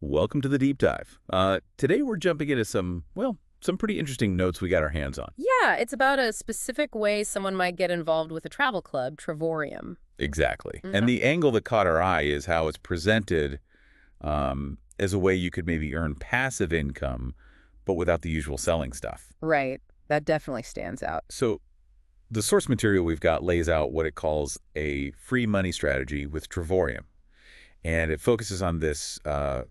Welcome to the deep dive. Today we're jumping into some pretty interesting notes we got our hands on. Yeah, it's about a specific way someone might get involved with a travel club, Travorium. Exactly. And Mhm. the angle that caught our eye is how it's presented as a way you could maybe earn passive income, but without the usual selling stuff. Right. That definitely stands out. So the source material we've got lays out what it calls a free money strategy with Travorium. And it focuses on this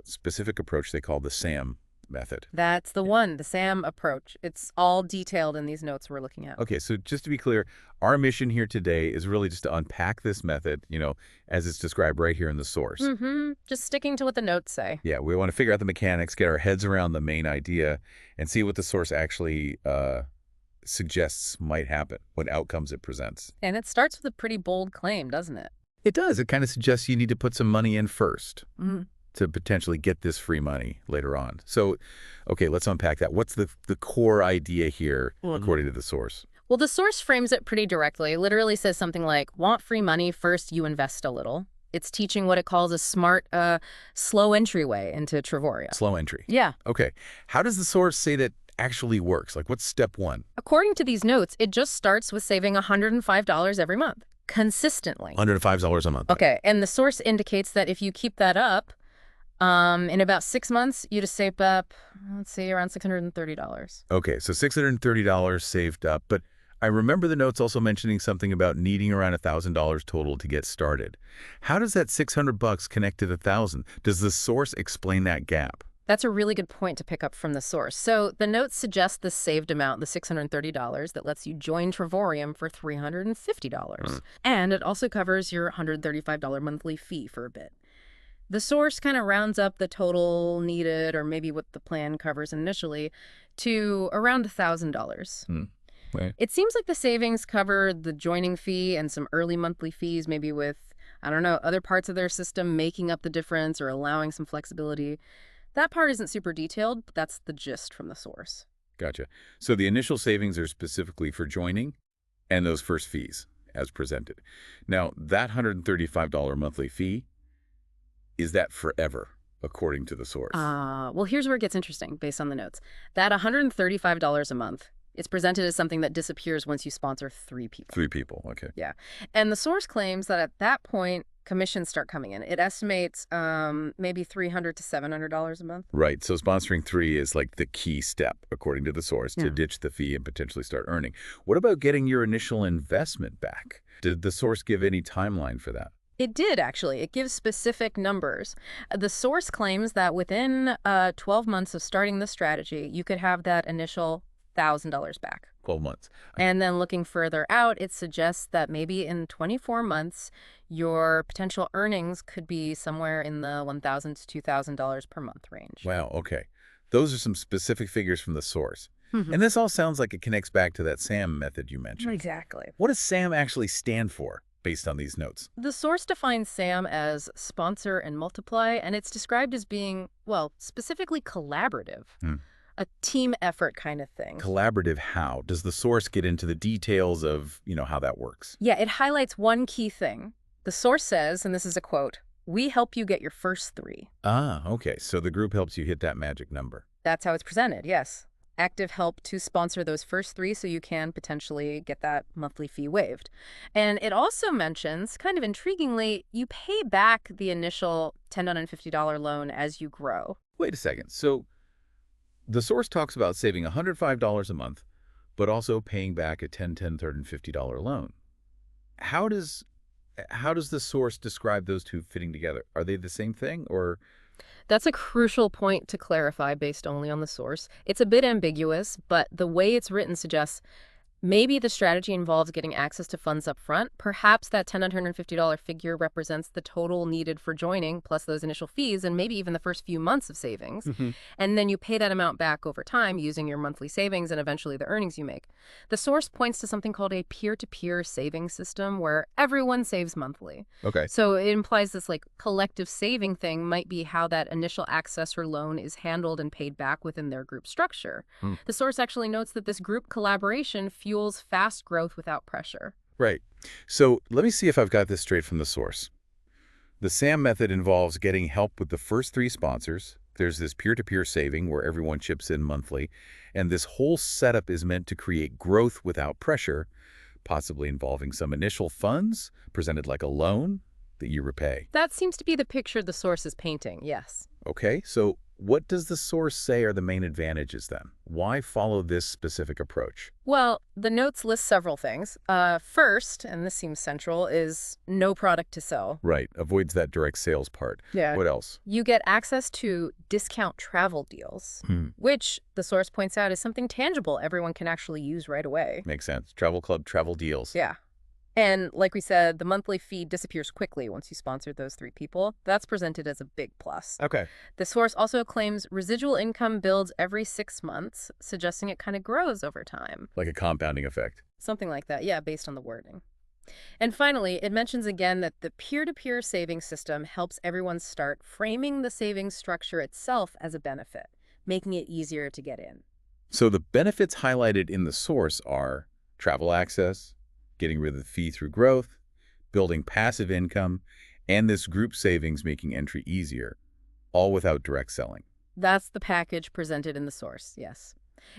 specific approach they call the SAM method. That's the one, the SAM approach. It's all detailed in these notes we're looking at. Okay, so just to be clear, our mission here today is really just to unpack this method, as it's described right here in the source. Just sticking to what the notes say. Yeah, we want to figure out the mechanics, get our heads around the main idea, and see what the source actually suggests might happen, what outcomes it presents. And it starts with a pretty bold claim, doesn't it? It does. It kind of suggests you need to put some money in first Mhm. to potentially get this free money later on. So, okay, let's unpack that. What's the core idea here, according to the source? Well, the source frames it pretty directly. It literally says something like, want free money, first you invest a little. It's teaching what it calls a smart, slow entryway into Travoria. Slow entry. Yeah. Okay. How does the source say that actually works? Like, what's step one? According to these notes, it just starts with saving $105 every month, consistently. $105 a month. Okay, and the source indicates that if you keep that up, in about 6 months, you just save up, let's see, around $630. Okay, so $630 saved up. But I remember the notes also mentioning something about needing around $1,000 total to get started. How does that $600 connect to the 1,000? Does the source explain that gap? That's a really good point to pick up from the source. So the notes suggest the saved amount, the $630, that lets you join Travorium for $350. And it also covers your $135 monthly fee for a bit. The source kind of rounds up the total needed, or maybe what the plan covers initially, to around $1,000. Right. It seems like the savings cover the joining fee and some early monthly fees, maybe with, I don't know, other parts of their system making up the difference or allowing some flexibility. That part isn't super detailed, but that's the gist from the source. Gotcha. So the initial savings are specifically for joining and those first fees as presented. Now, that $135 monthly fee, is that forever, according to the source? Well, here's where it gets interesting based on the notes. That $135 a month, it's presented as something that disappears once you sponsor 3 people. 3 people, okay. Yeah. And the source claims that at that point, commissions start coming in. It estimates maybe $300 to $700 a month. Right, so sponsoring 3 is like the key step, according to the source, to Yeah. ditch the fee and potentially start earning. What about getting your initial investment back? Did the source give any timeline for that? It did, actually. It gives specific numbers. The source claims that within 12 months of starting the strategy, you could have that initial $1,000 back. 12 months. And then looking further out, it suggests that maybe in 24 months, your potential earnings could be somewhere in the $1,000 to $2,000 per month range. Wow, okay. Those are some specific figures from the source. Mhm. And this all sounds like it connects back to that SAM method you mentioned. Exactly. What does SAM actually stand for, based on these notes? The source defines SAM as sponsor and multiply, and it's described as being, well, specifically collaborative. A team effort kind of thing. Collaborative how? Does the source get into the details of, how that works? Yeah, it highlights one key thing. The source says, and this is a quote, "We help you get your first 3." Ah, okay. So the group helps you hit that magic number. That's how it's presented, yes. Active help to sponsor those first 3 so you can potentially get that monthly fee waived. And it also mentions, kind of intriguingly, you pay back the initial $1050 loan as you grow. Wait a second. So the source talks about saving $105 a month, but also paying back a $1,050 loan. How does the source describe those two fitting together? Are they the same thing, or? That's a crucial point to clarify based only on the source. It's a bit ambiguous, but the way it's written suggests maybe the strategy involves getting access to funds up front. Perhaps that $1,050 figure represents the total needed for joining, plus those initial fees, and maybe even the first few months of savings. And then you pay that amount back over time using your monthly savings and eventually the earnings you make. The source points to something called a peer-to-peer saving system where everyone saves monthly. Okay. So it implies this collective saving thing might be how that initial access or loan is handled and paid back within their group structure. The source actually notes that this group collaboration fuels fast growth without pressure. Right. So let me see if I've got this straight from the source. The SAM method involves getting help with the first three sponsors. There's this peer-to-peer saving where everyone chips in monthly, and this whole setup is meant to create growth without pressure, possibly involving some initial funds presented like a loan that you repay. That seems to be the picture the source is painting, yes. Okay, so what does the source say are the main advantages then? Why follow this specific approach? Well, the notes list several things. First, and this seems central, is no product to sell. Right, avoids that direct sales part. Yeah. What else? You get access to discount travel deals, which the source points out is something tangible everyone can actually use right away. Makes sense. Travel club, travel deals. Yeah. And like we said, the monthly fee disappears quickly once you sponsor those three people. That's presented as a big plus. Okay. The source also claims residual income builds every 6 months, suggesting it kind of grows over time. Like a compounding effect. Something like that, yeah, based on the wording. And finally, it mentions again that the peer-to-peer savings system helps everyone start framing the savings structure itself as a benefit, making it easier to get in. So the benefits highlighted in the source are travel access, getting rid of the fee through growth, building passive income, and this group savings making entry easier, all without direct selling. That's the package presented in the source, yes.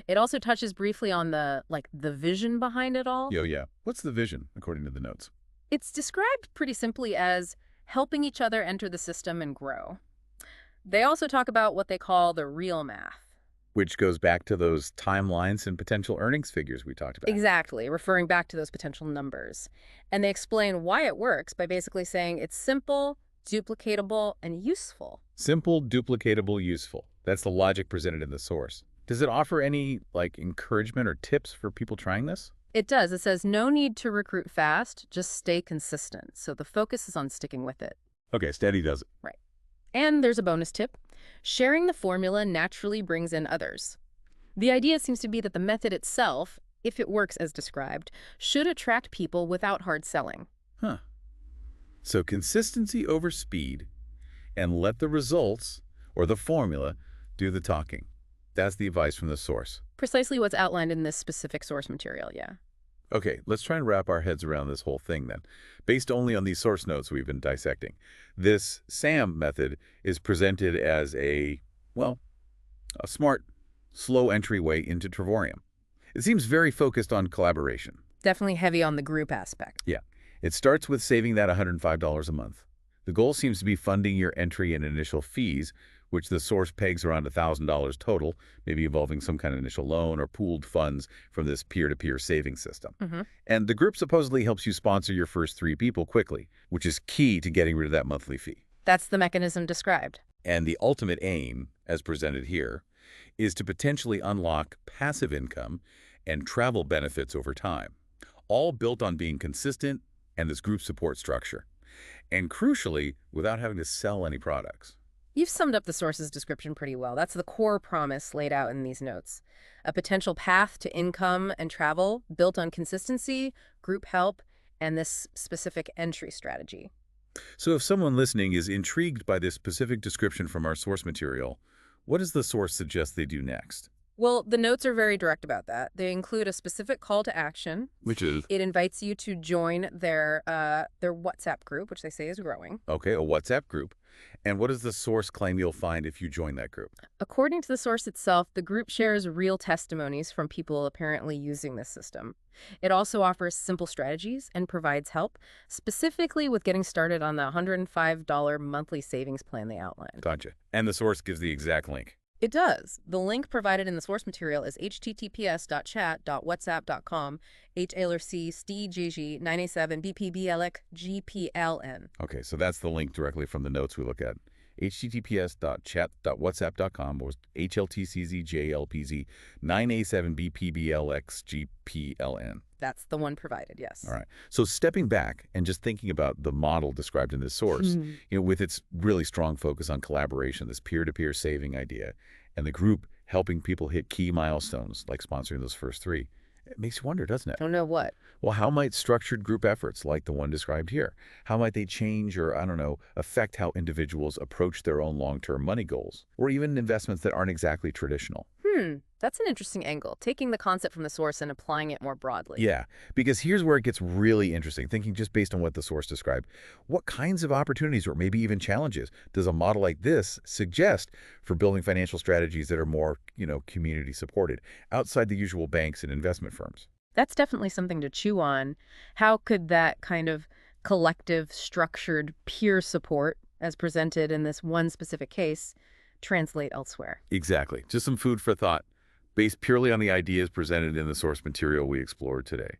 It also touches briefly on the vision behind it all. Yeah. What's the vision, according to the notes? It's described pretty simply as helping each other enter the system and grow. They also talk about what they call the real math. Which goes back to those timelines and potential earnings figures we talked about. Exactly, referring back to those potential numbers. And they explain why it works by basically saying it's simple, duplicatable, and useful. Simple, duplicatable, useful. That's the logic presented in the source. Does it offer any, encouragement or tips for people trying this? It does. It says no need to recruit fast, just stay consistent. So the focus is on sticking with it. Okay, steady does it. Right. And there's a bonus tip. Sharing the formula naturally brings in others. The idea seems to be that the method itself, if it works as described, should attract people without hard selling. Huh. So consistency over speed, and let the results, or the formula, do the talking. That's the advice from the source. Precisely what's outlined in this specific source material, yeah. Okay, let's try and wrap our heads around this whole thing then. Based only on these source notes we've been dissecting, this SAM method is presented as a smart, slow entryway into Trevorium. It seems very focused on collaboration. Definitely heavy on the group aspect. Yeah. It starts with saving that $105 a month. The goal seems to be funding your entry and initial fees, which the source pegs around $1,000 total, maybe involving some kind of initial loan or pooled funds from this peer-to-peer savings system. And the group supposedly helps you sponsor your first three people quickly, which is key to getting rid of that monthly fee. That's the mechanism described. And the ultimate aim, as presented here, is to potentially unlock passive income and travel benefits over time, all built on being consistent and this group support structure. And crucially, without having to sell any products. You've summed up the source's description pretty well. That's the core promise laid out in these notes. A potential path to income and travel built on consistency, group help, and this specific entry strategy. So if someone listening is intrigued by this specific description from our source material, what does the source suggest they do next? Well, the notes are very direct about that. They include a specific call to action. Which is? It invites you to join their WhatsApp group, which they say is growing. Okay, a WhatsApp group. And what does the source claim you'll find if you join that group? According to the source itself, the group shares real testimonies from people apparently using this system. It also offers simple strategies and provides help, specifically with getting started on the $105 monthly savings plan they outlined. Gotcha. And the source gives the exact link. It does. The link provided in the source material is https://chat.whatsapp.com, HLRC STGG 987BPBLX GPLN. Okay, so that's the link directly from the notes we look at. https://chat.whatsapp.com or HLTCZJLPZ 987BPBLXGPLN. That's the one provided, yes. All right. So stepping back and just thinking about the model described in this source, with its really strong focus on collaboration, this peer-to-peer saving idea, and the group helping people hit key milestones like sponsoring those first three, it makes you wonder, doesn't it? Don't know what. Well, how might structured group efforts like the one described here, how might they change or, affect how individuals approach their own long-term money goals, or even investments that aren't exactly traditional? That's an interesting angle, taking the concept from the source and applying it more broadly. Yeah, because here's where it gets really interesting, thinking just based on what the source described. What kinds of opportunities or maybe even challenges does a model like this suggest for building financial strategies that are more, community supported, outside the usual banks and investment firms? That's definitely something to chew on. How could that kind of collective, structured peer support, as presented in this one specific case, translate elsewhere? Exactly. Just some food for thought, based purely on the ideas presented in the source material we explored today.